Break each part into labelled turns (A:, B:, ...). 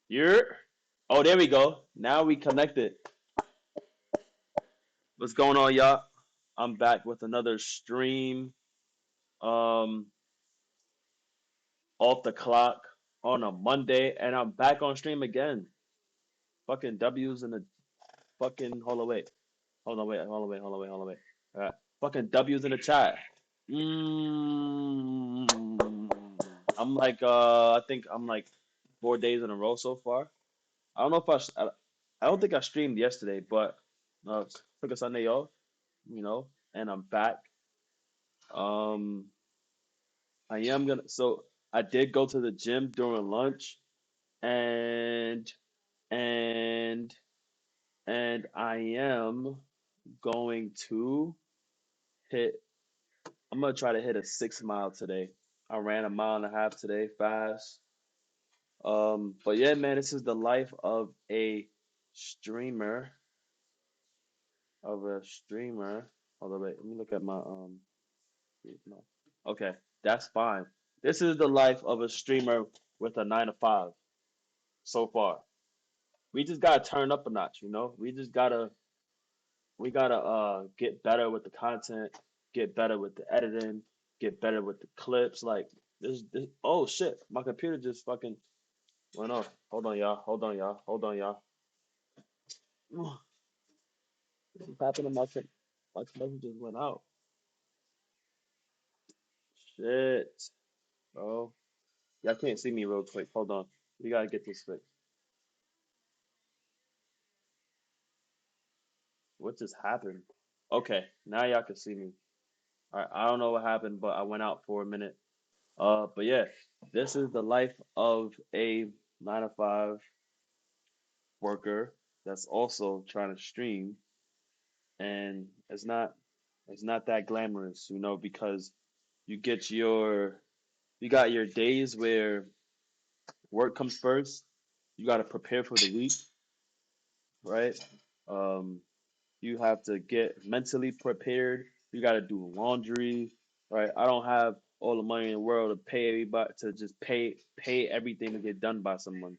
A: You're. Oh, there we go. Now we connected. What's going on, y'all? I'm back with another stream. Um, off the clock on a Monday, and I'm back on stream again. Fucking W's in the fucking. Hold on, wait. Hold on, wait. Hold on, wait. Hold on, wait. Hold on, wait. All right. Fucking W's in the chat. I'm like, I think I'm like 4 days in a row so far. I don't know if I don't think I streamed yesterday, but took a Sunday off, and I'm back. Um, I am gonna. So I did go to the gym during lunch, and and and I am going to hit. I'm gonna try to hit a 6 mile today. I ran a mile and a half today, fast. But yeah, man, this is the life streamer, of a streamer. Hold on, wait. Let me look at my no. Okay, that's fine. This is the life of a streamer with a 9 to 5 so far. We just gotta turn up a notch, you know? We gotta get better with the content, get better with the editing, get better with the clips. Like this oh shit, my computer just fucking went off. Hold on, y'all. Hold on, y'all. Hold on, y'all. This is happening. My connection just went out. Shit, bro. Y'all can't see me real quick. Hold on. We gotta get this fixed. What just happened? Okay, now y'all can see me. All right, I don't know what happened, but I went out for a minute. But yeah, this is the life of a 9 to 5 worker that's also trying to stream, and it's not that glamorous, because you get your you got your days where work comes first. You got to prepare for the week, right? Um, you have to get mentally prepared. You got to do laundry, right? I don't have all the money in the world to pay everybody to just pay everything to get done by someone,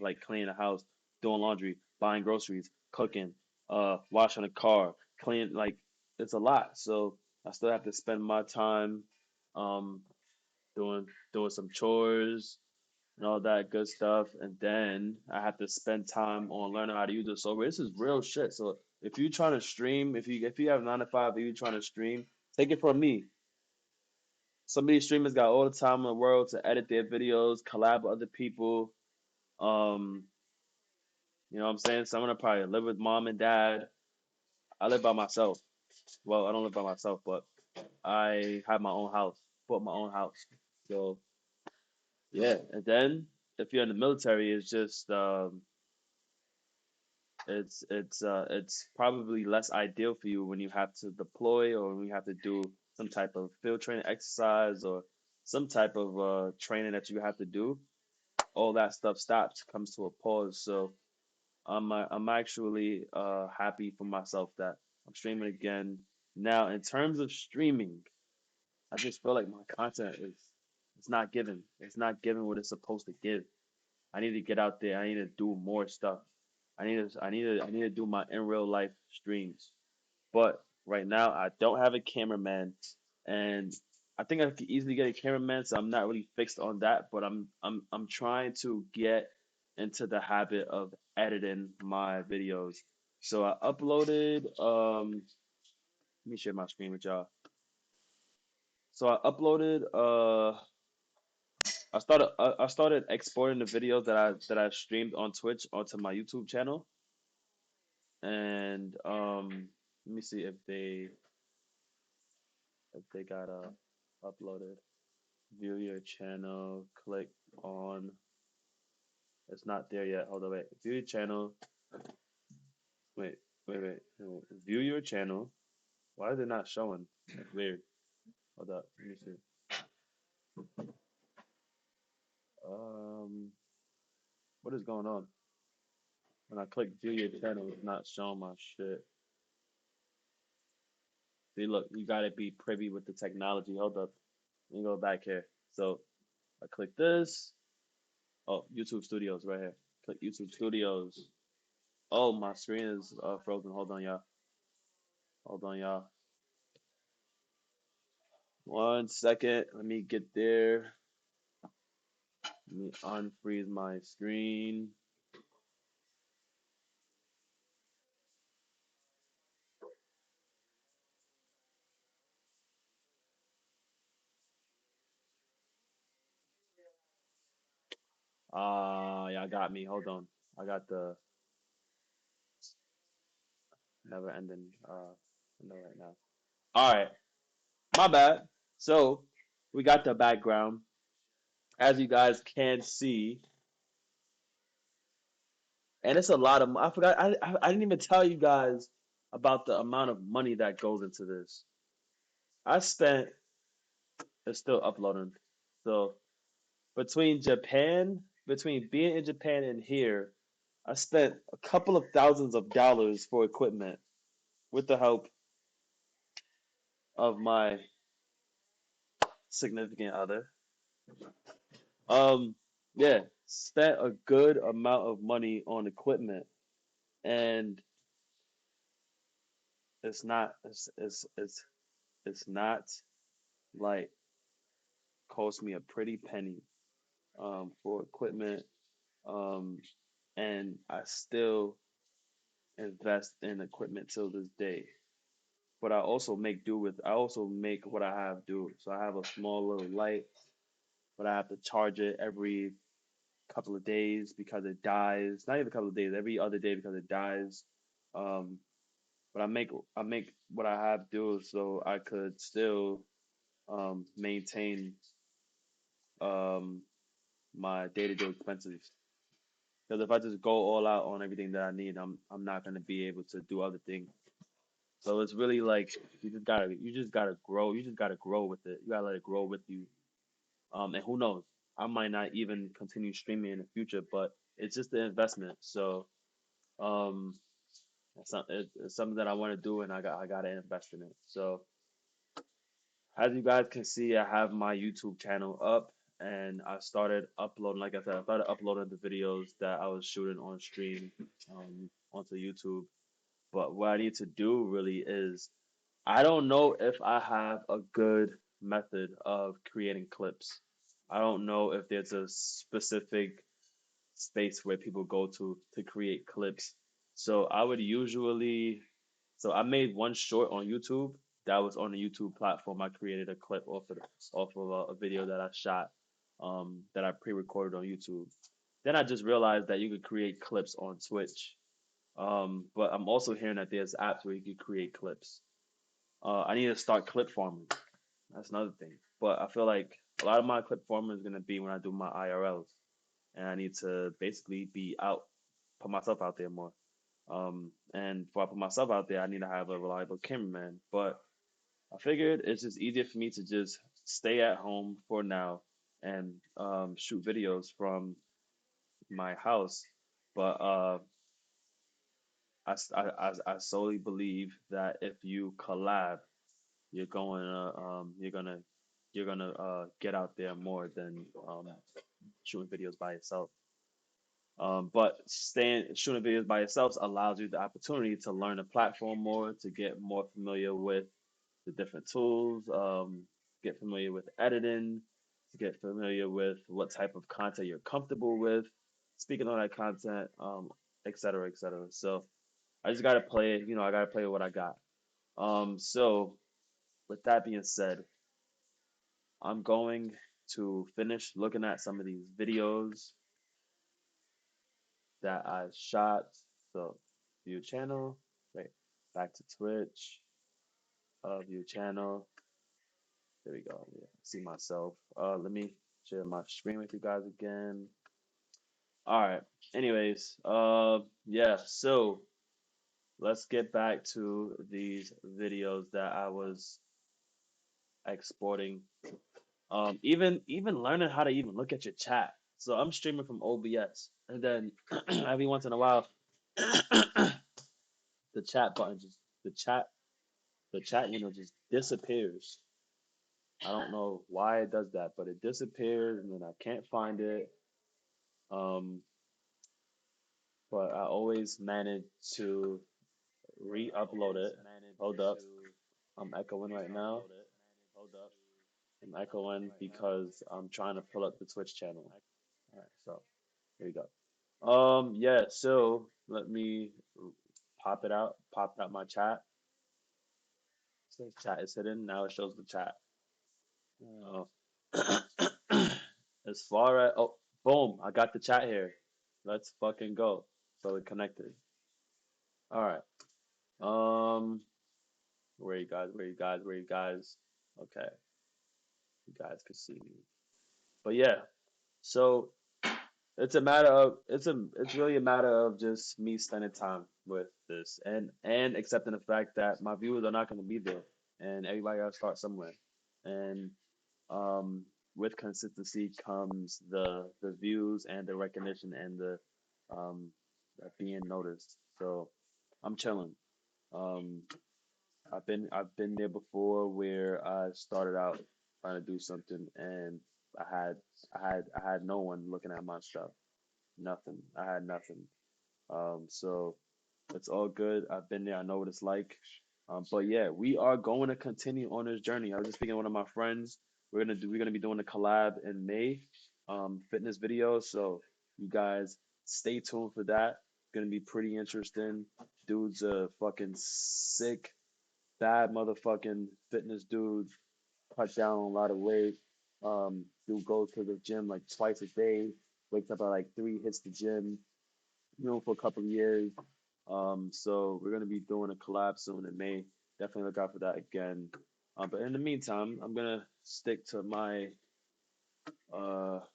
A: like cleaning the house, doing laundry, buying groceries, cooking, washing a car, clean like it's a lot. So I still have to spend my time um doing some chores and all that good stuff. And then I have to spend time on learning how to use the software. This is real shit. So if you're trying to stream, if you have 9 to 5, if you're trying to stream, take it from me. Some of these streamers got all the time in the world to edit their videos, collab with other people. Um, you know what I'm saying? Some of them probably live with mom and dad. I live by myself. Well, I don't live by myself, but I have my own house, bought my own house. So yeah, and then if you're in the military, it's probably less ideal for you when you have to deploy or when you have to do some type of field training exercise or some type of training that you have to do. All that stuff stops, comes to a pause. So I'm actually happy for myself that I'm streaming again. Now, in terms of streaming, I just feel like my content is it's not giving. It's not giving what it's supposed to give. I need to get out there. I need to do more stuff. I need to do my in real life streams. But right now I don't have a cameraman, and I think I could easily get a cameraman, so I'm not really fixed on that, but I'm trying to get into the habit of editing my videos. So I uploaded let me share my screen with y'all. So I started exporting the videos that I streamed on Twitch onto my YouTube channel, and let me see if they got uploaded. View your channel. Click on. It's not there yet. Hold on, wait. View your channel. Wait, wait, wait. No, view your channel. Why is it not showing? That's weird. Hold up. Let me see. Um, what is going on? When I click view your channel, it's not showing my shit. See, look, you gotta be privy with the technology. Hold up. Let me go back here. So I click this. Oh, YouTube Studios right here. Click YouTube Studios. Oh, my screen is frozen. Hold on, y'all. Hold on, y'all. 1 second. Let me get there. Let me unfreeze my screen. Y'all got me. Hold on. I got the never ending window right now. All right. My bad. So we got the background. As you guys can see, and it's a lot of. I forgot. I didn't even tell you guys about the amount of money that goes into this. I spent. It's still uploading. So between being in Japan and here, I spent a couple of thousands of dollars for equipment with the help of my significant other. Um, yeah, spent a good amount of money on equipment, and it's not like cost me a pretty penny for equipment, um, and I still invest in equipment till this day. But I also make what I have do. So I have a small little light, but I have to charge it every couple of days because it dies. Not even a couple of days, every other day because it dies. Um, but I make what I have do so I could still maintain um my day-to-day expenses. Because if I just go all out on everything that I need, I'm not gonna be able to do other things. So it's really like you just gotta grow. You just gotta grow with it. You gotta let it grow with you. And who knows? I might not even continue streaming in the future, but it's just an investment. So um, it's something that I want to do, and I gotta invest in it. So as you guys can see, I have my YouTube channel up, and I started uploading. Like I said, I started uploading the videos that I was shooting on stream onto YouTube. But what I need to do really is I don't know if I have a good method of creating clips. I don't know if there's a specific space where people go to create clips. So I would usually, so I made one short on YouTube that was on the YouTube platform. I created a clip off of a video that I shot, that I pre-recorded on YouTube. Then I just realized that you could create clips on Twitch. But I'm also hearing that there's apps where you could create clips. I need to start clip farming. That's another thing. But I feel like a lot of my clip farming is gonna be when I do my IRLs, and I need to basically be out, put myself out there more. And before I put myself out there, I need to have a reliable cameraman. But I figured it's just easier for me to just stay at home for now and shoot videos from my house. But I solely believe that if you collab, you're going to get out there more than shooting videos by yourself. But staying shooting videos by yourself allows you the opportunity to learn the platform more, to get more familiar with the different tools, get familiar with editing, to get familiar with what type of content you're comfortable with, speaking on that content, et cetera, et cetera. So I just gotta play it, I gotta play with what I got. So with that being said, I'm going to finish looking at some of these videos that I shot. So view channel, right, back to Twitch, view channel. There we go. Yeah, see myself. Let me share my screen with you guys again. All right. Anyways, yeah. So let's get back to these videos that I was exporting. Even learning how to even look at your chat. So I'm streaming from OBS, and then every once in a while, the chat button just the chat just disappears. I don't know why it does that, but it disappears, and then I can't find it. Um, but I always manage to re-upload it. Hold up, I'm echoing right now. I'm echoing because I'm trying to pull up the Twitch channel. All right, so here we go. Yeah, so let me pop out my chat. It says chat is hidden. Now it shows the chat. Uh, as far as oh, boom, I got the chat here. Let's fucking go. So we're connected. All right. Um, where you guys? Where you guys? Where you guys? Okay, you guys can see me. But yeah, so it's really a matter of just me spending time with this and accepting the fact that my viewers are not going to be there, and everybody got to start somewhere. And um, with consistency comes the views and the recognition and the um, being noticed. So I'm chilling. Um, I've been there before where I started out trying to do something and I had I had no one looking at my stuff. Nothing. I had nothing. So it's all good. I've been there. I know what it's like. But yeah, we are going to continue on this journey. I was just speaking to one of my friends. We're gonna be doing a collab in May, fitness videos. So you guys stay tuned for that. Gonna be pretty interesting. Dude's a fucking sick, bad motherfucking fitness dude. Cut down a lot of weight. Dude goes to the gym like twice a day. Wakes up at like three, hits the gym, for a couple of years. So we're gonna be doing a collab soon in May. Definitely look out for that again. But in the meantime, I'm gonna stick to my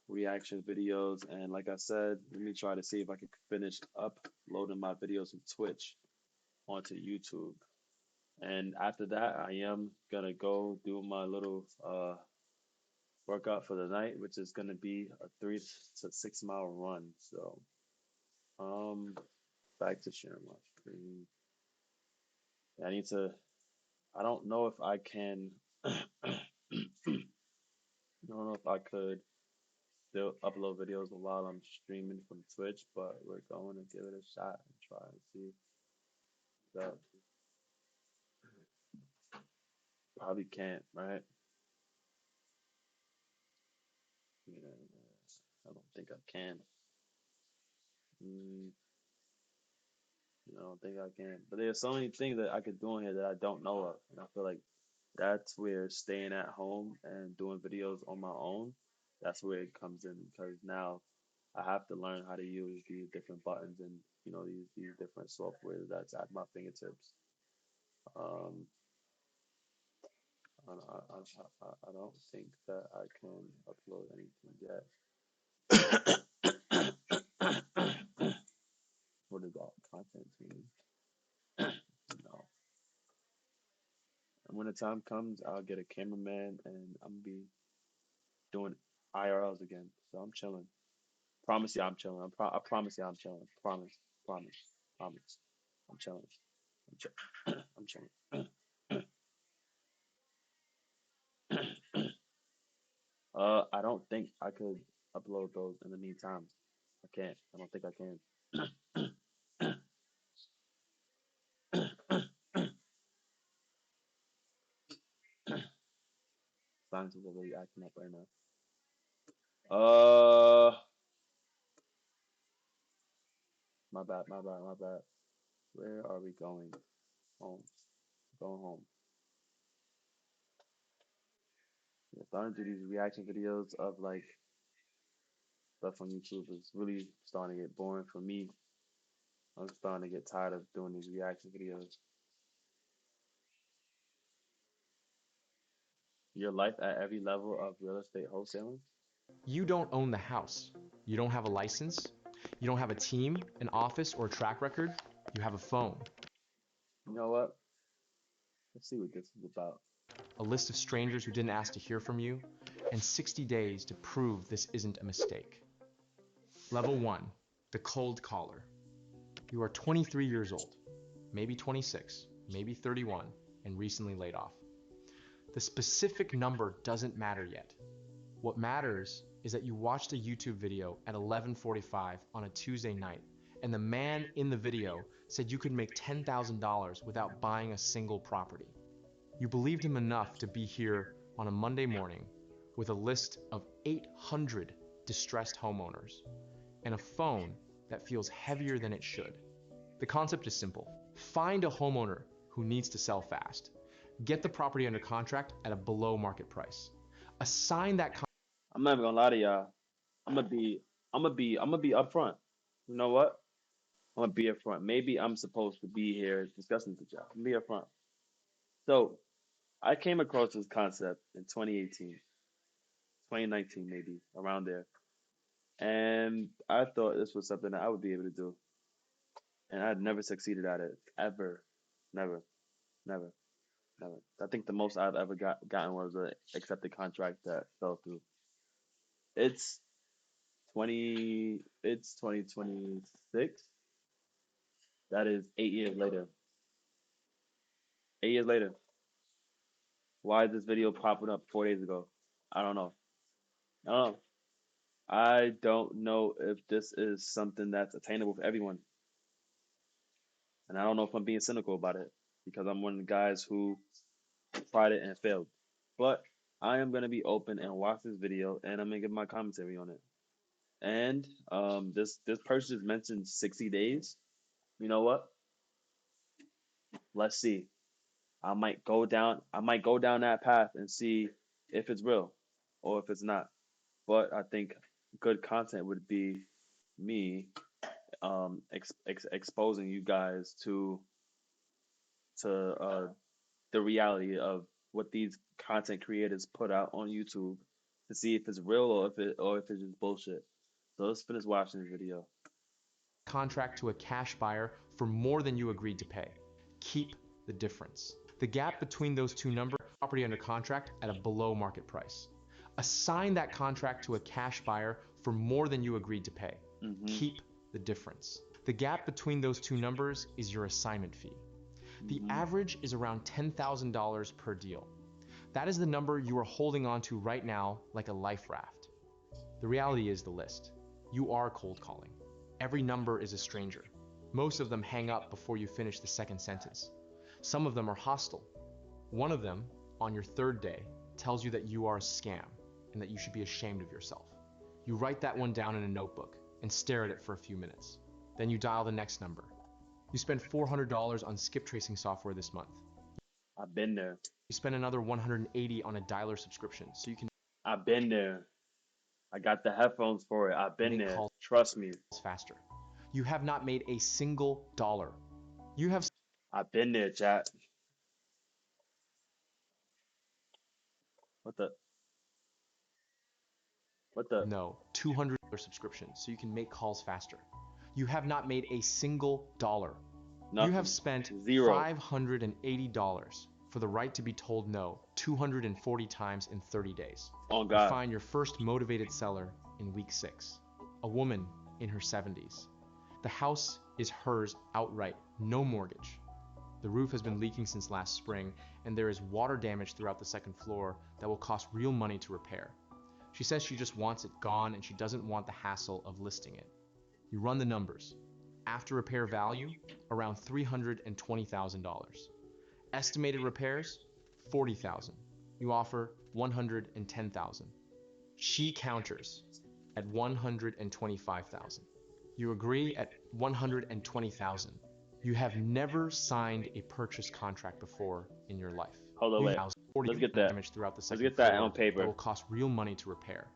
A: reaction videos, and like I said, let me try to see if I can finish uploading my videos from Twitch onto YouTube. And after that, I am gonna go do my little workout for the night, which is gonna be a 3 to 6 mile run. So um back to sharing my screen. I need to. I don't know if I can. I don't know if I could still upload videos while I'm streaming from Twitch, but we're going to give it a shot and try and see that probably can't, right? Yeah, I don't think I can. Mm, I don't think I can. But there's so many things that I could do in here that I don't know of, and I feel like that's where staying at home and doing videos on my own, that's where it comes in because now I have to learn how to use these different buttons and these different software that's at my fingertips. Um, I don't think that I can upload anything yet. What is that content team? No. And when the time comes, I'll get a cameraman and I'm gonna be doing IRLs again. So I'm chilling. Promise you, I'm chilling. I promise you, I'm chilling. Promise, promise, promise. I'm chilling. I'm chilling. I'm chilling. I don't think I could upload those in the meantime. I can't. I don't think I can. Science is really acting up right now. My bad, my bad, my bad. Where are we going? Home. Going home. Yeah, starting to do these reaction videos of like stuff on YouTube is really starting to get boring for me. I'm starting to get tired of doing these reaction videos. Your life at every level of real estate wholesaling?
B: You don't own the house. You don't have a license. You don't have a team, an office, or a track record. You have a phone,
A: You know what? Let's see what this is about.
B: a list of strangers who didn't ask to hear from you, and 60 days to prove this isn't a mistake. Level 1, the cold caller. You are 23 years old, maybe 26, maybe 31, and recently laid off. The specific number doesn't matter yet. What matters is that you watched a YouTube video at 11:45 on a Tuesday night And the man in the video said you could make $10,000 without buying a single property. You believed him enough to be here on a Monday morning with a list of 800 distressed homeowners and a phone that feels heavier than it should. The concept is simple. Find a homeowner who needs to sell fast. Get the property under contract at a below market price. Assign that
A: I'm not even gonna lie to y'all. I'm gonna be upfront. You know what? I'm gonna be upfront. Maybe I'm supposed to be here discussing with y'all. I'm gonna be upfront. So I came across this concept in 2018, 2019, maybe around there, and I thought this was something that I would be able to do, and I'd never succeeded at it ever, never, never, never. I think the most I've ever gotten was a accepted contract that fell through. It's 2026. That is 8 years later. 8 years later. Why is this video popping up 4 days ago? I don't know. I don't know. I don't know if this is something that's attainable for everyone. And I don't know if I'm being cynical about it because I'm one of the guys who tried it and failed. But I am going to be open and watch this video and I'm going to give my commentary on it. And this person just mentioned 60 days. You know what? Let's see. I might go down that path and see if it's real or if it's not. But I think good content would be me exposing you guys to the reality of what these content creators put out on YouTube to see if it's real or if it's just bullshit. So let's finish watching the video.
B: contract to a cash buyer for more than you agreed to pay. Keep the difference. The gap between those two numbers, property under contract at a below market price. Assign that contract to a cash buyer for more than you agreed to pay. Keep the difference. The gap between those two numbers is your assignment fee. The average is around $10,000 per deal. That is the number you are holding on to right now like a life raft. The reality is the list. You are cold calling. Every number is a stranger. Most of them hang up before you finish the second sentence. Some of them are hostile. One of them, on your third day, tells you that you are a scam and that you should be ashamed of yourself. You write that one down in a notebook and stare at it for a few minutes. Then you dial the next number. You spend $400 on skip tracing software this month.
A: I've been there.
B: You spend another $180 on a dialer subscription so you can
A: I've been there. I got the headphones for it. I've been
B: make
A: there.
B: calls
A: Trust me.
B: faster. You have not made a single dollar. You have
A: I've been there, chat. What the? What the?
B: no $200 subscription so you can make calls faster. You have not made a single dollar.
A: Nothing.
B: You have spent
A: Zero.
B: $580 for the right to be told no 240 times in 30 days.
A: Oh
B: You
A: God.
B: find your first motivated seller in week 6, a woman in her 70s. The house is hers outright, no mortgage. The roof has been leaking since last spring, and there is water damage throughout the second floor that will cost real money to repair. She says she just wants it gone and she doesn't want the hassle of listing it. You run the numbers. After repair value, around $320,000. Estimated repairs, $40,000. You offer $110,000. She counters at $125,000. You agree at $120,000. You have never signed a purchase contract before in your life.
A: Hold on, wait. Let's get that.
B: Damage throughout the
A: Let's
B: second
A: get that
B: floor
A: on paper.
B: that will cost real money to repair.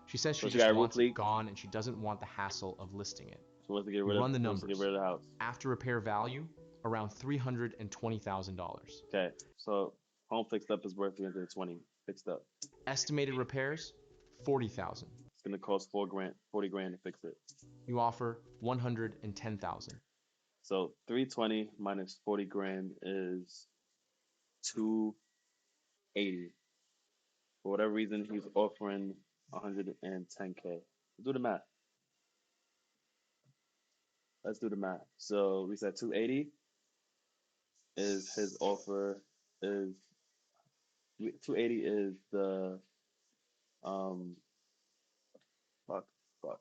B: She says she
A: So she
B: just
A: got a
B: wants
A: roof
B: it
A: leak?
B: gone and she doesn't want the hassle of listing it.
A: So let's get
B: You
A: rid of.
B: run the
A: Let's get
B: numbers.
A: rid of the house.
B: After repair value, around $320,000.
A: Okay. So home fixed up is worth 320. Fixed up.
B: Estimated repairs, $40,000.
A: It's gonna cost 4 grand, 40 grand to fix it.
B: You offer $110,000.
A: So 320 minus 40 grand is 280. For whatever reason, he's offering 110K. Let's do the math. Let's do the math. So we said 280 is his offer is 280 is the um fuck fuck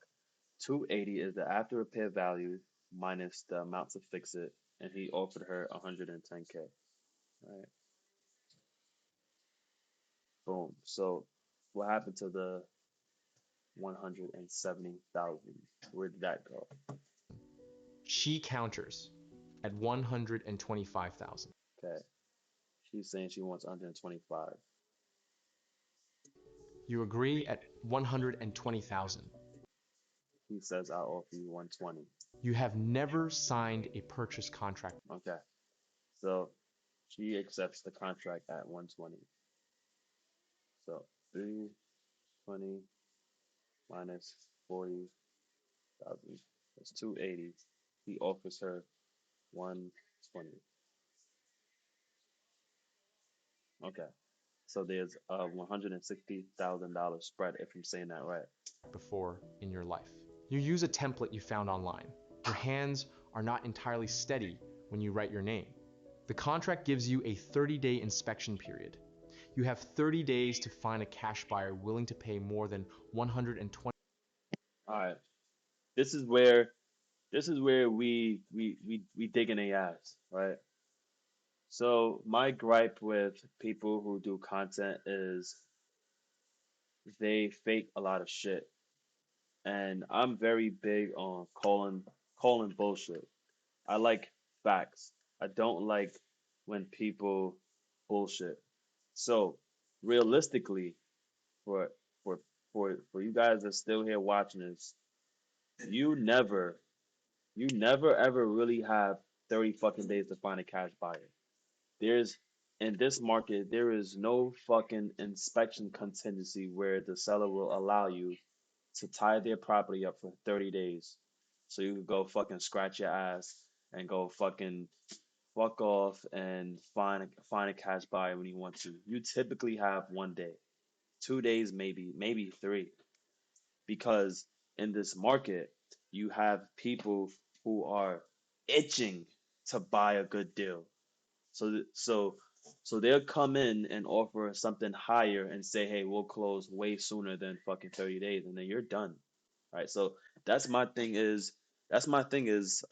A: 280 is the after repair value minus the amount to fix it, and he offered her 110K. Right? Boom. So what happened to the 170,000? Where did that go?
B: She counters at 125,000.
A: Okay. She's saying she wants 125.
B: You agree at 120,000.
A: He says I'll offer you 120.
B: You have never signed a purchase contract.
A: Okay. So she accepts the contract at 120. So 320 minus 40,000. That's 280. He offers her 120. Okay. So there's a $160,000 spread if I'm saying that right.
B: Before in your life. You use a template you found online. Your hands are not entirely steady when you write your name. The contract gives you a 30-day inspection period. You have 30 days to find a cash buyer willing to pay more than 120.
A: All right. This is where we dig in their ass, right? So my gripe with people who do content is they fake a lot of shit. And I'm very big on calling bullshit. I like facts. I don't like when people bullshit. So realistically, for for for you guys that's still here watching this, you never you never ever really have 30 fucking days to find a cash buyer. There's in this market, there is no fucking inspection contingency where the seller will allow you to tie their property up for 30 days. So you could go fucking scratch your ass and go fucking fuck off and find a cash buyer when you want to. You typically have 1 day, 2 days, maybe three, because in this market you have people who are itching to buy a good deal. So they'll come in and offer something higher and say, "Hey, we'll close way sooner than fucking 30 days," and then you're done. Right? So that's my thing is that's my thing is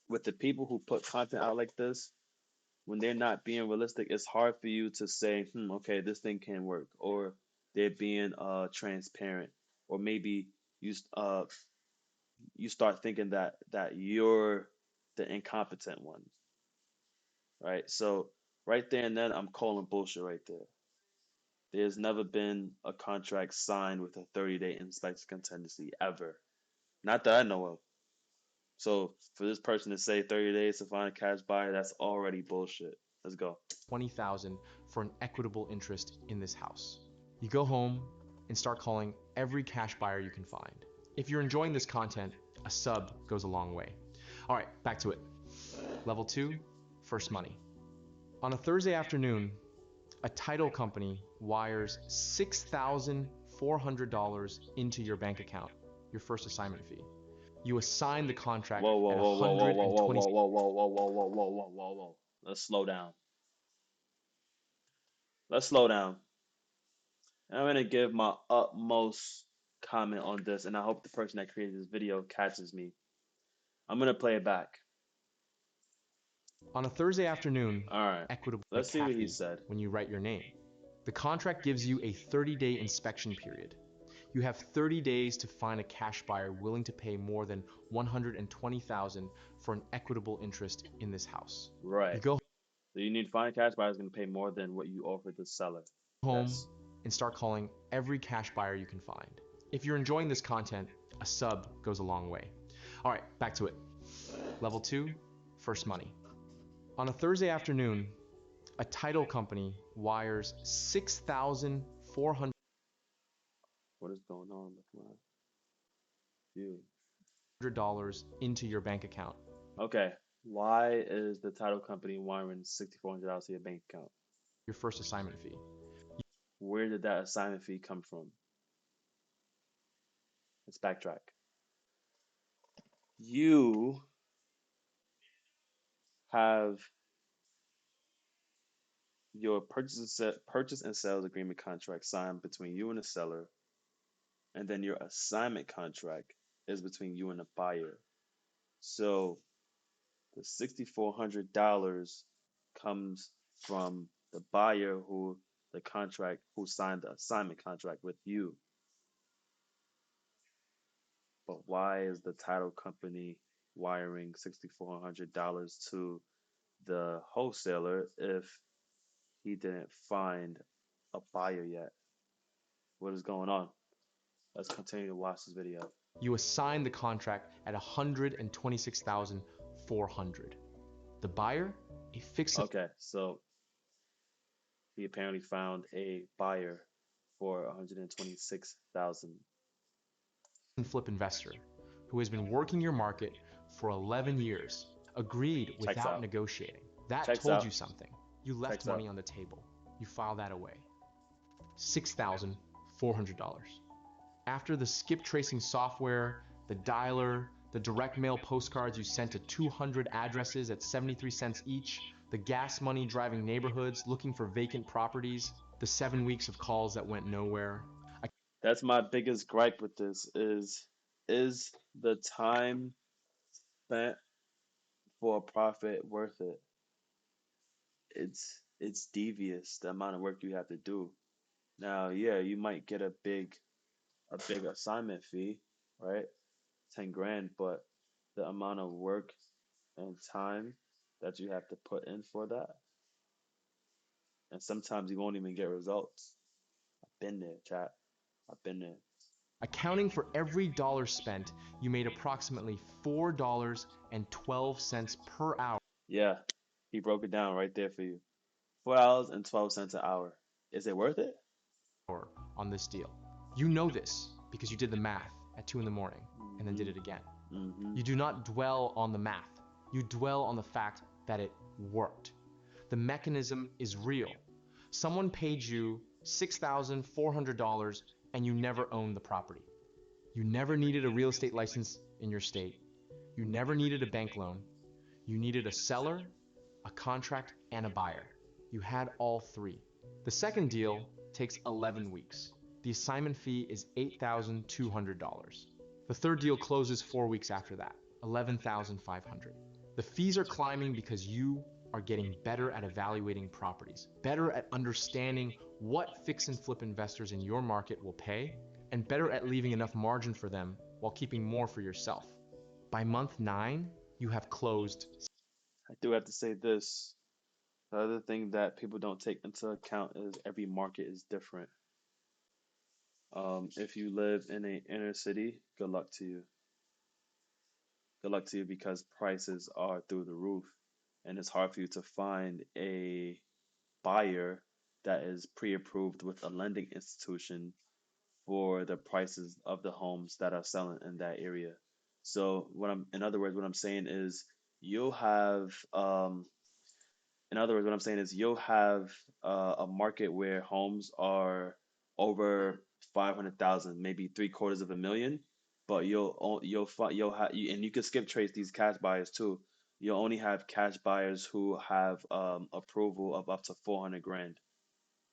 A: with the people who put content out like this, when they're not being realistic, it's hard for you to say, okay, this thing can work, or they're being transparent, or maybe you you start thinking that you're the incompetent one, right? So right there and then, I'm calling bullshit right there. There's never been a contract signed with a 30-day inspection contingency ever, not that I know of. So for this person to say 30 days to find a cash buyer, that's already bullshit. Let's go.
B: 20,000 for an equitable interest in this house. You go home and start calling every cash buyer you can find. If you're enjoying this content, a sub goes a long way. All right, back to it. Level 2, first money. On a Thursday afternoon, a title company wires $6,400 into your bank account, your first assignment fee. You assign the contract
A: Whoa, whoa,
B: at
A: whoa, whoa, whoa, whoa, whoa,
B: 120.
A: whoa, whoa, whoa, whoa, whoa, whoa, whoa, whoa, whoa. Let's slow down. Let's slow down. I'm gonna give my utmost comment on this, and I hope the person that created this video catches me. I'm gonna play it back.
B: On a Thursday afternoon,
A: All right.
B: equitable
A: Let's see what he
B: Kathy
A: said.
B: when you write your name. The contract gives you a 30-day inspection period. You have 30 days to find a cash buyer willing to pay more than 120,000 for an equitable interest in this house.
A: Right.
B: You go
A: So you need to find a cash buyer who's gonna pay more than what you offered the seller.
B: home
A: Yes.
B: and start calling every cash buyer you can find. If you're enjoying this content, a sub goes a long way. All right, back to it. Level 2, first money. On a Thursday afternoon, a title company wires $6,400
A: What is going on with my view?
B: into your bank account.
A: Okay. Why is the title company wiring $6,400 to your bank account?
B: Your first assignment fee.
A: Where did that assignment fee come from? Let's backtrack. You have your purchase and sales agreement contract signed between you and the seller, and then your assignment contract is between you and the buyer. So the $6,400 comes from the buyer who signed the assignment contract with you. But why is the title company wiring $6,400 to the wholesaler if he didn't find a buyer yet? What is going on? Let's continue to watch this video.
B: You assigned the contract at 126,400. The buyer, a fix and
A: Okay, so he apparently found a buyer for 126,000.
B: flip investor who has been working your market for 11 years, agreed
A: Checks
B: without
A: out.
B: negotiating. That
A: Checks
B: told
A: out.
B: you something. You left
A: Checks out.
B: money on the table. You file that away. $6,400. After the skip tracing software, the dialer, the direct mail postcards you sent to 200 addresses at 73 cents each, the gas money driving neighborhoods looking for vacant properties, the 7 weeks of calls that went nowhere.
A: That's my biggest gripe with this is the time spent for a profit worth it? It's devious the amount of work you have to do. Now, yeah, you might get a big assignment fee, right? 10 grand, but the amount of work and time that you have to put in for that, and sometimes you won't even get results. I've been there, chat. I've been there.
B: Accounting for every dollar spent, you made approximately $4.12 per hour
A: Yeah, he broke it down right there for you. $4.12 an hour. Is it worth it?
B: on this deal. You know this because you did the math at 2 in the morning and then did
A: Mm-hmm.
B: it again.
A: Mm-hmm.
B: You do not dwell on the math. You dwell on the fact that it worked. The mechanism is real. Someone paid you $6,400 and you never owned the property. You never needed a real estate license in your state. You never needed a bank loan. You needed a seller, a contract, and a buyer. You had all three. The second deal takes 11 weeks. The assignment fee is $8,200. The third deal closes 4 weeks after that, $11,500. The fees are climbing because you are getting better at evaluating properties, better at understanding what fix and flip investors in your market will pay, and better at leaving enough margin for them while keeping more for yourself. By month 9, you have closed.
A: I do have to say this. The other thing that people don't take into account is every market is different. If you live in a inner city, good luck to you. Good luck to you because prices are through the roof, and it's hard for you to find a buyer that is pre-approved with a lending institution for the prices of the homes that are selling in that area. So in other words, what I'm saying is you'll have in other words, what I'm saying is you'll have a market where homes are over 500,000, maybe three-quarters of a million, but and you can skip trace these cash buyers too. You'll only have cash buyers who have approval of up to 400 grand,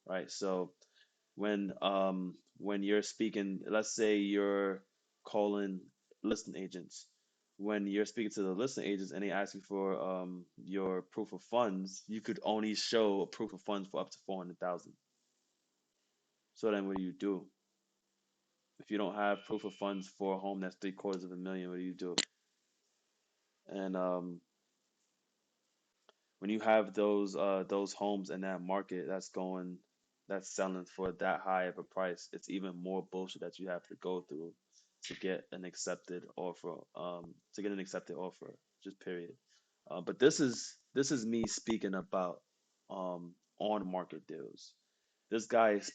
A: right? So when you're speaking, let's say you're calling listing agents. When you're speaking to the listing agents and they ask you for your proof of funds, you could only show a proof of funds for up to 400,000. So then what do you do? If you don't have proof of funds for a home that's three-quarters of a million, what do you do? And when you have those homes in that market that's selling for that high of a price, it's even more bullshit that you have to go through to get an accepted offer, just period. But this is me speaking about on market deals. This guy is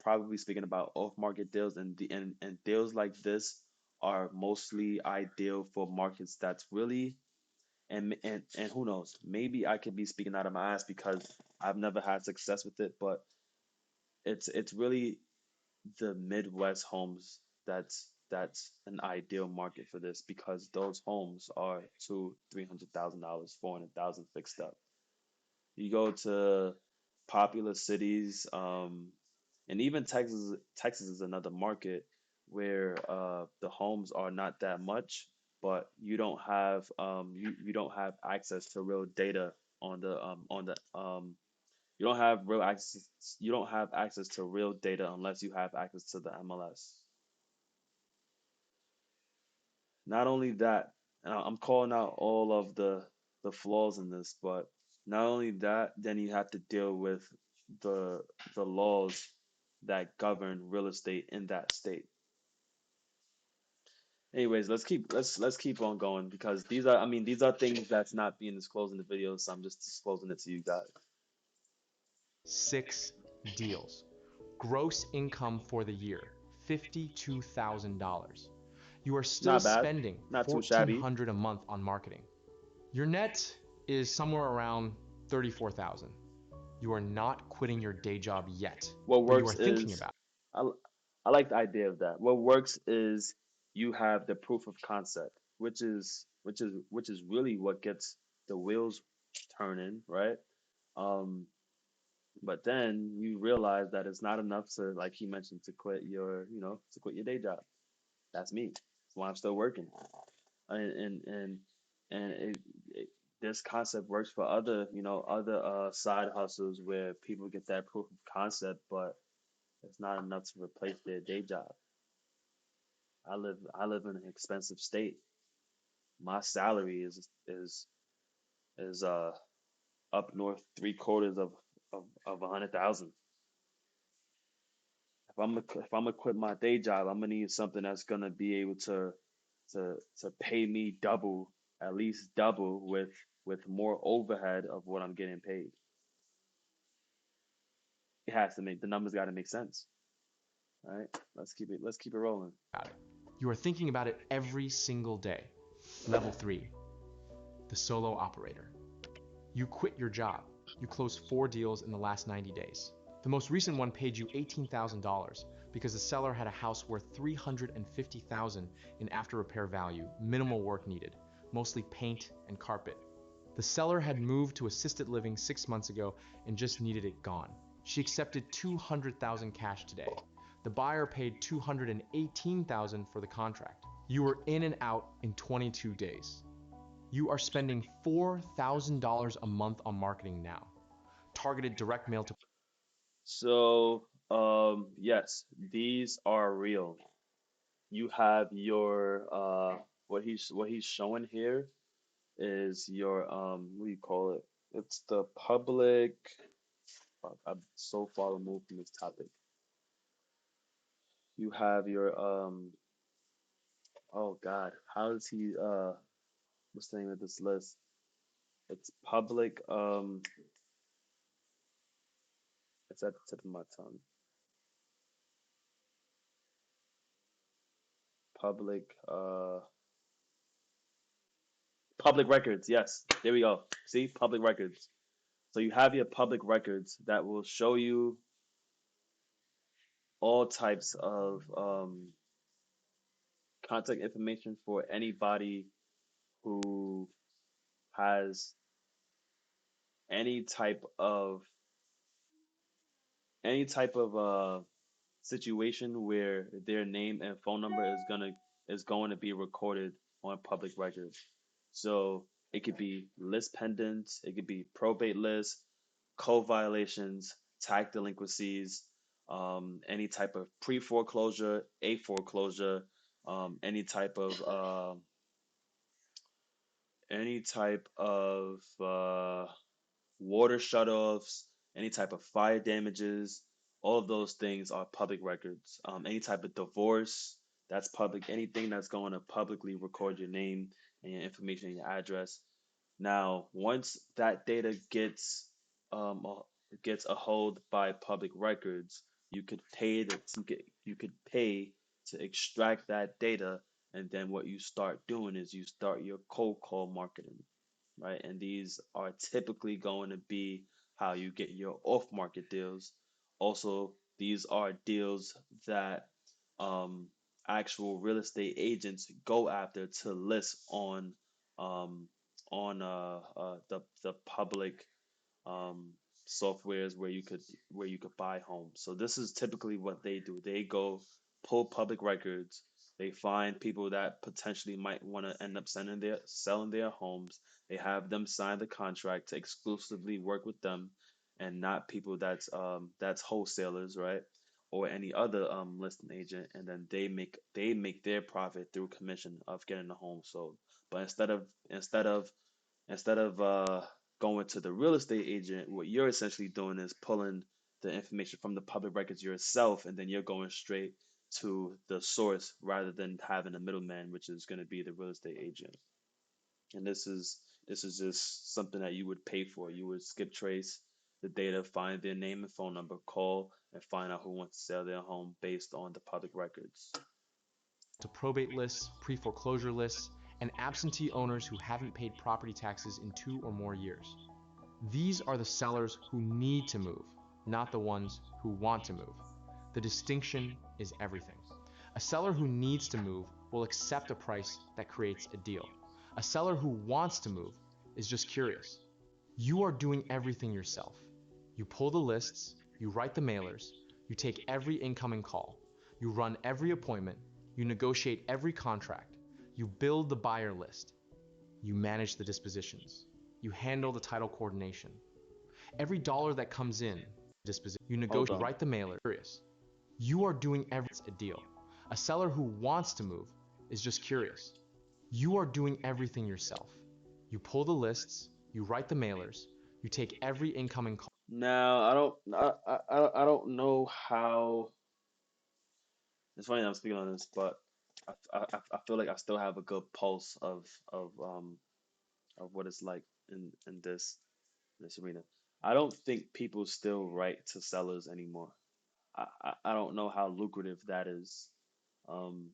A: probably speaking about off market deals, and deals like this are mostly ideal for markets that's really, and who knows, maybe I could be speaking out of my ass because I've never had success with it, but it's really the Midwest homes that's an ideal market for this because those homes are $200,000, $300,000, 400,000 fixed up. You go to popular cities, and even Texas is another market where the homes are not that much, but you don't have access to real data on the you don't have real access you don't have access to real data unless you have access to the MLS. Not only that, and I'm calling out all of the flaws in this, but not only that, then you have to deal with the the laws that govern real estate in that state. Anyways, let's keep on going because these are, I mean, these are things that's not being disclosed in the video, so I'm just disclosing it to you guys.
B: 6 deals. Gross income for the year, $52,000. You are still
A: Not bad,
B: spending
A: not too shabby.
B: 1,400 a month on marketing. Your net is somewhere around 34,000. You are not quitting your day job yet,
A: What
B: but you
A: works
B: are thinking
A: is
B: about it.
A: I, I like the idea of that. What works is you have the proof of concept, which is really what gets the wheels turning, right? Um, but then you realize that it's not enough to, like he mentioned, to quit your, to quit your day job. That's me. That's why I'm still working. And it, this concept works for other, other side hustles where people get that proof of concept, but it's not enough to replace their day job. I live in an expensive state. My salary is up north 3/4 of 100,000. If I'm gonna quit my day job, I'm gonna need something that's gonna be able to pay me double, at least double with more overhead of what I'm getting paid. It has to make the numbers got to make sense. All right, let's keep it rolling.
B: You are thinking about it every single day. Level 3, the solo operator. You quit your job. You closed 4 deals in the last 90 days. The most recent one paid you $18,000 because the seller had a house worth $350,000 in after repair value, minimal work needed, mostly paint and carpet. The seller had moved to assisted living 6 months ago and just needed it gone. She accepted $200,000 cash today. The buyer paid $218,000 for the contract. You were in and out in 22 days. You are spending $4,000 a month on marketing now. Targeted direct mail to
A: So, yes, these are real. You have your what he's showing here is your what do you call it? It's the public. Fuck, I'm so far removed from this topic. You have your oh God, how does he what's the name of this list? It's public it's at the tip of my tongue. Public public records. Yes, there we go. See, public records. So you have your public records that will show you all types of contact information for anybody who has any type of any type of situation where their name and phone number is going to be recorded on public records. So it could be list pendants, it could be probate lists, code violations, tax delinquencies, any type of pre foreclosure, a foreclosure, any type of water shutoffs, any type of fire damages, all of those things are public records. Any type of divorce, that's public. Anything that's going to publicly record your name and your information and your address. Now, once that data gets a hold by public records, you could pay to extract that data, and then what you start doing is you start your cold call marketing, right? And these are typically going to be how you get your off market deals. Also, these are deals that um, actual real estate agents go after to list um, the public um, softwares where you could buy homes. So this is typically what they do. They go pull public records, They find people that potentially might want to end up selling their homes. They have them sign the contract to exclusively work with them, and not people that's wholesalers, right? Or any other listing agent, and then they make their profit through commission of getting the home sold. But instead of going to the real estate agent, what you're essentially doing is pulling the information from the public records yourself, and then you're going straight to the source rather than having a middleman, which is going to be the real estate agent. And this is just something that you would pay for. You would skip trace the data, find their name and phone number, call, and find out who wants to sell their home based on the public records.
B: To probate lists, pre-foreclosure lists, and absentee owners who haven't paid property taxes in 2 or more years. These are the sellers who need to move, not the ones who want to move. The distinction is everything. A seller who needs to move will accept a price that creates a deal. A seller who wants to move is just curious. You are doing everything yourself. You pull the lists, you write the mailers, you take every incoming call, you run every appointment, you negotiate every contract, you build the buyer list, you manage the dispositions, you handle the title coordination. Every dollar that comes in, you
A: Hold
B: negotiate,
A: on.
B: write the mailer. Curious. You are doing a deal. A seller who wants to move is just curious. You are doing everything yourself. You pull the lists, you write the mailers, you take every incoming call.
A: Now, I don't know how. It's funny that I'm speaking on this, but I feel like I still have a good pulse of what it's like in this arena. I don't think people still write to sellers anymore. I don't know how lucrative that is. Um,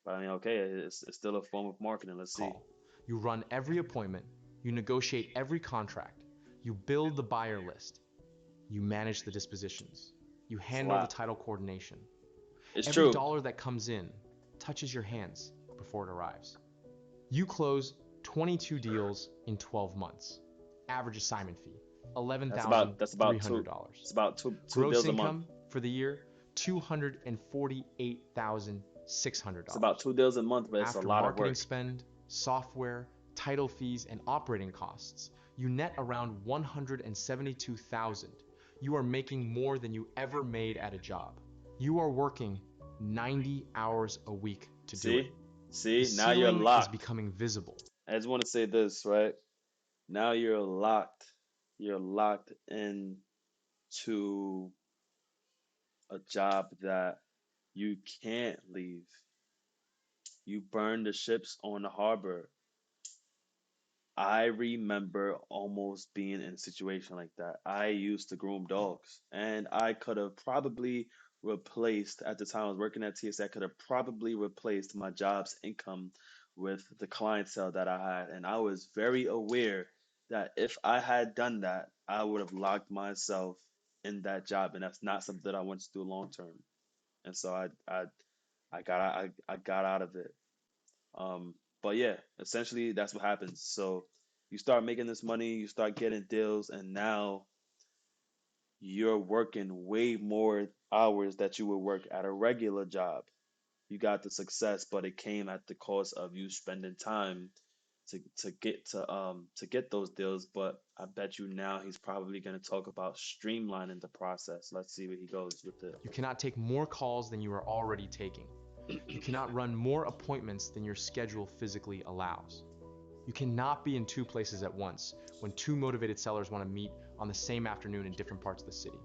A: but I mean, okay, it's still a form of marketing. Let's see.
B: Call. You run every appointment, you negotiate every contract, you build the buyer list, you manage the dispositions, you
A: It's a
B: handle the
A: lot.
B: title coordination.
A: It's
B: Every
A: true.
B: dollar that comes in touches your hands before it arrives. You close 22 deals in 12 months. Average assignment fee,
A: That's about
B: $11,300.
A: it's about two
B: Gross
A: deals a month.
B: income for the year,
A: It's about
B: $248,600.
A: 2 deals a month, but it's a
B: After
A: lot of
B: marketing
A: work.
B: spend, software, title fees, and operating costs, you net around $172,000. You are making more than you ever made at a job. You are working 90 hours a week to do it.
A: See?
B: The
A: See? Now you're
B: ceiling is
A: locked.
B: becoming visible.
A: I just want to say this, right? Now you're locked. You're locked into a job that you can't leave. You burn the ships on the harbor. I remember almost being in a situation like that. I used to groom dogs, and I could have probably replaced, at the time I was working at TSA, I could have probably replaced my job's income with the clientele that I had. And I was very aware that if I had done that, I would have locked myself in that job, and that's not something that I want to do long term. And so I got out of it. But yeah, essentially that's what happens. So you start making this money, you start getting deals, and now you're working way more hours that you would work at a regular job. You got the success, but it came at the cost of you spending time to get those deals. But I bet you now he's probably going to talk about streamlining the process. Let's see where he goes with it.
B: You cannot take more calls than you are already taking. You cannot run more appointments than your schedule physically allows. You cannot be in two places at once when two motivated sellers want to meet on the same afternoon in different parts of the city.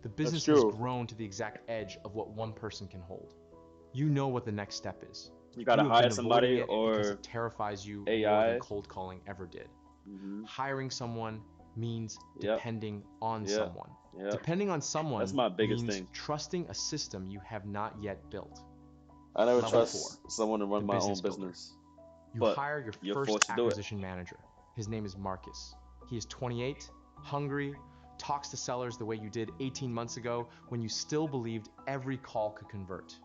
B: The
A: That's
B: business has
A: true.
B: grown to the exact edge of what one person can hold. You know what the next step is.
A: You got
B: You
A: to
B: have
A: hire
B: been avoiding
A: somebody
B: it because
A: or
B: it terrifies you more than
A: AI.
B: cold calling ever did.
A: Mm-hmm.
B: Hiring someone means
A: Yep.
B: depending on
A: Yep.
B: someone.
A: Yep.
B: Depending on
A: That's
B: someone
A: my biggest
B: means
A: thing.
B: trusting a system you have not yet built.
A: I never
B: Level 4,
A: trust someone to
B: the
A: run my own
B: business builder.
A: business,
B: You
A: but
B: hire your
A: you're
B: first
A: forced to do it.
B: acquisition manager. His name is Marcus. He is 28, hungry, talks to sellers the way you did 18 months ago when you still believed every call could convert.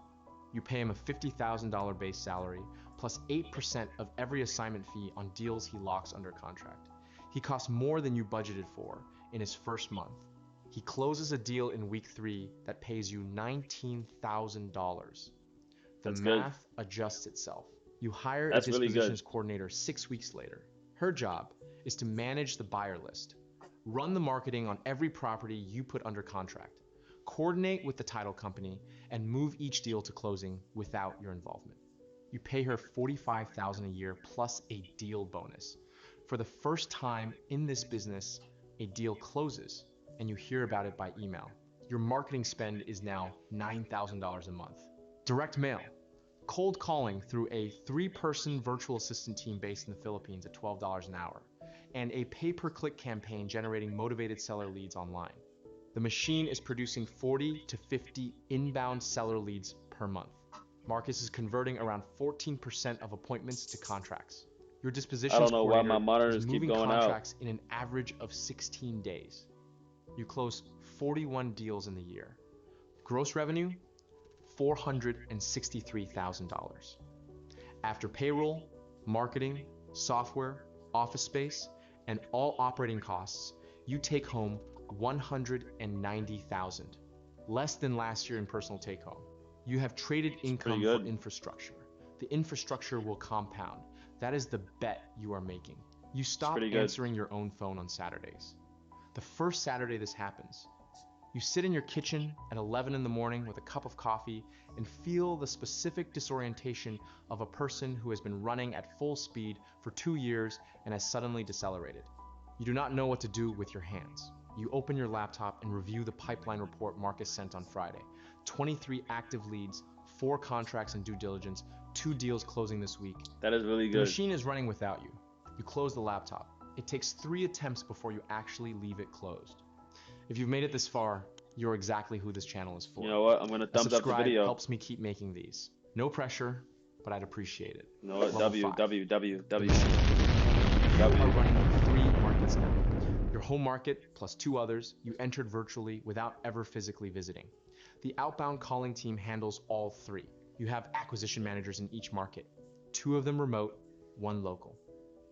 B: You pay him a $50,000 base salary plus 8% of every assignment fee on deals he locks under contract. He costs more than you budgeted for in his first month. He closes a deal in week 3 that pays you $19,000. The
A: That's good.
B: math adjusts itself. You hire a
A: That's really good.
B: dispositions coordinator 6 weeks later. Her job is to manage the buyer list, run the marketing on every property you put under contract, coordinate with the title company, and move each deal to closing without your involvement. You pay her $45,000 a year plus a deal bonus. For the first time in this business, a deal closes and you hear about it by email. Your marketing spend is now $9,000 a month. Direct mail, cold calling through a 3-person virtual assistant team based in the Philippines at $12 an hour, and a pay-per-click campaign generating motivated seller leads online. The machine is producing 40 to 50 inbound seller leads per month. Marcus is converting around 14% of appointments to contracts. Your
A: I
B: dispositions
A: don't know why my
B: coordinator
A: monitors
B: is
A: keep
B: moving
A: going out.
B: contracts in an average of 16 days. You close 41 deals in the year. Gross revenue, $463,000. After payroll, marketing, software, office space, and all operating costs, you take home $190,000, less than last year in personal take home. You have traded income for
A: good.
B: infrastructure. The infrastructure will compound. That is the bet you are making. You stop
A: pretty good.
B: answering your own phone on Saturdays. The first Saturday this happens, you sit in your kitchen at 11 in the morning with a cup of coffee and feel the specific disorientation of a person who has been running at full speed for 2 years and has suddenly decelerated. You do not know what to do with your hands. You open your laptop and review the pipeline report Marcus sent on Friday. 23 active leads, 4 contracts in due diligence, 2 deals closing this week.
A: That is really
B: The
A: good.
B: machine is running without you. You close the laptop. It takes 3 attempts before you actually leave it closed. If you've made it this far, you're exactly who this channel is for.
A: You know what? I'm gonna
B: A
A: thumbs up the
B: subscribe
A: video.
B: helps me keep making these. No pressure, but I'd appreciate it.
A: You know what?
B: Level 5.
A: W.
B: You are running 3 markets now. Your home market plus 2 others you entered virtually without ever physically visiting. The outbound calling team handles all 3. You have acquisition managers in each market, 2 of them remote, 1 local.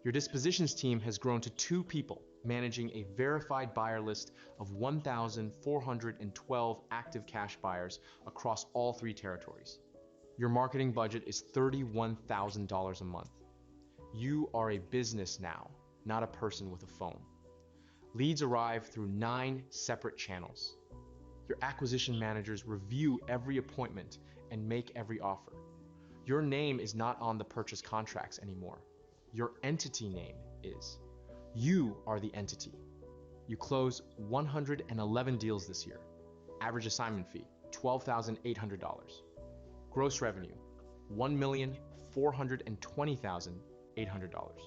B: Your dispositions team has grown to 2 people managing a verified buyer list of 1,412 active cash buyers across all 3 territories. Your marketing budget is $31,000 a month. You are a business now, not a person with a phone. Leads arrive through 9 separate channels. Your acquisition managers review every appointment and make every offer. Your name is not on the purchase contracts anymore. Your entity name is. You are the entity. You close 111 deals this year. Average assignment fee, $12,800. Gross revenue, $1,420,800.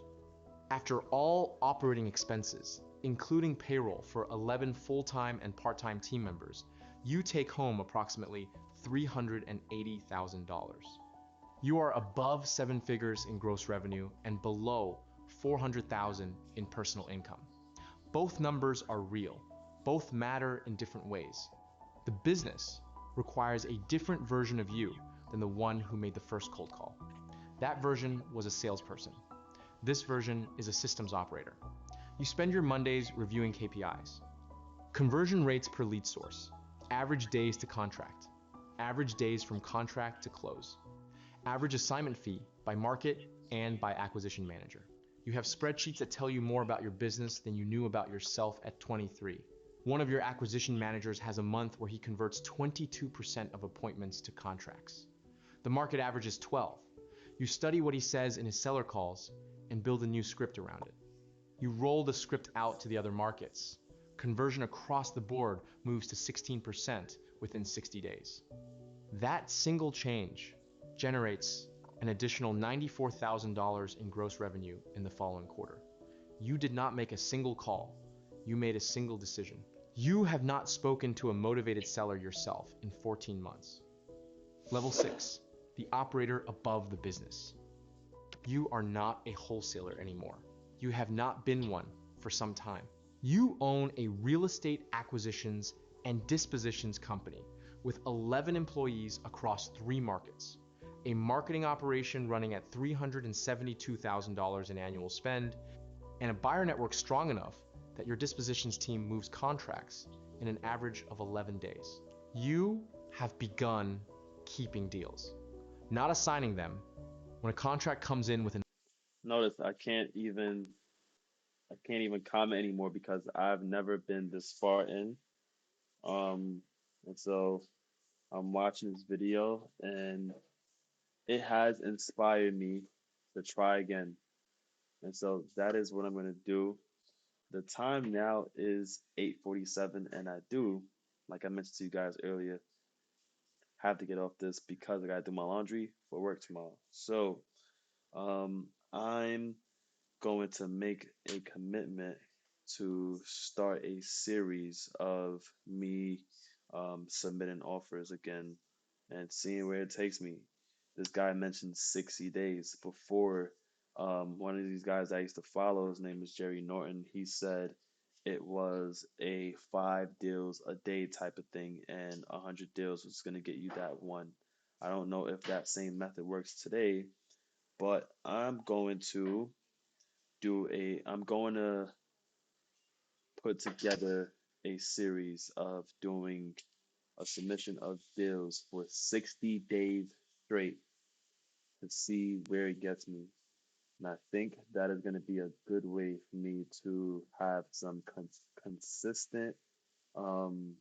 B: After all operating expenses, including payroll for 11 full-time and part-time team members, you take home approximately $380,000. You are above 7 figures in gross revenue and below $400,000 in personal income. Both numbers are real. Both matter in different ways. The business requires a different version of you than the one who made the first cold call. That version was a salesperson. This version is a systems operator. You spend your Mondays reviewing KPIs. Conversion rates per lead source, average days to contract, average days from contract to close, average assignment fee by market and by acquisition manager. You have spreadsheets that tell you more about your business than you knew about yourself at 23. One of your acquisition managers has a month where he converts 22% of appointments to contracts. The market average is 12. You study what he says in his seller calls and build a new script around it. You roll the script out to the other markets. Conversion across the board moves to 16% within 60 days. That single change generates an additional $94,000 in gross revenue in the following quarter. You did not make a single call. You made a single decision. You have not spoken to a motivated seller yourself in 14 months. Level 6, the operator above the business. You are not a wholesaler anymore. You have not been one for some time. You own a real estate acquisitions and dispositions company with 11 employees across 3 markets, a marketing operation running at $372,000 in annual spend, and a buyer network strong enough that your dispositions team moves contracts in an average of 11 days. You have begun keeping deals. not assigning them. When a contract comes in with an
A: Notice I can't even comment anymore because I've never been this far in. Um, and so I'm watching this video and it has inspired me to try again. And so that is what I'm going to do. The time now is 8:47 and I do, like I mentioned to you guys earlier, have to get off this because I got to do my laundry for work tomorrow. So, I'm going to make a commitment to start a series of me submitting offers again and seeing where it takes me. This guy mentioned 60 days before. One of these guys I used to follow, his name is Jerry Norton. He said it was a 5 deals a day type of thing, and 100 deals was going to get you that one. I don't know if that same method works today, but I'm going to put together a series of doing a submission of deals for 60 days straight to see where it gets me. And I think that is going to be a good way for me to have some consistent, um,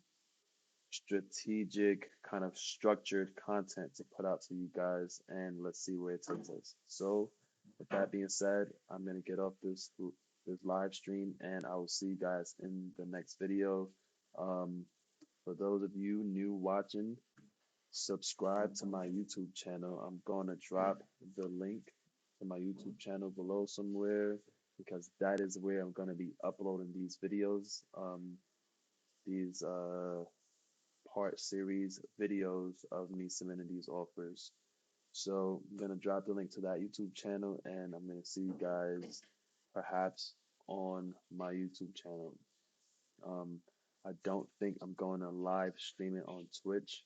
A: strategic, kind of structured content to put out to you guys. And let's see where it takes us. So, with that being said, I'm going to get off this live stream and I will see you guys in the next video. Um, for those of you new watching, subscribe to my YouTube channel. I'm going to drop the link to my YouTube channel below somewhere because that is where I'm going to be uploading these videos, these part series videos of me submitting these offers. So I'm going to drop the link to that YouTube channel and I'm going to see you guys perhaps on my YouTube channel. Um, I don't think I'm going to live stream it on Twitch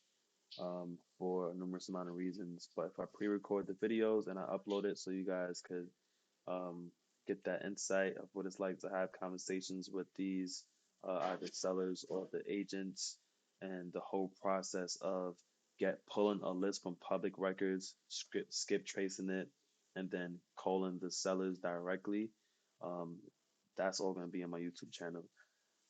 A: for a numerous amount of reasons. But if I pre-record the videos and I upload it so you guys could um, get that insight of what it's like to have conversations with these either sellers or the agents and the whole process of get pulling a list from public records, skip tracing it, and then calling the sellers directly. Um, that's all going to be on my YouTube channel.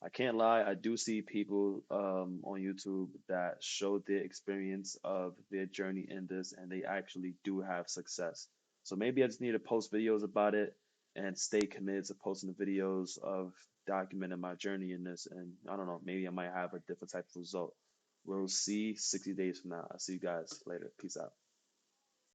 A: I can't lie, I do see people on YouTube that show their experience of their journey in this and they actually do have success. So maybe I just need to post videos about it and stay committed to posting the videos of documenting my journey in this. And I don't know, maybe I might have a different type of result. We'll see 60 days from now. I'll see you guys later. Peace out.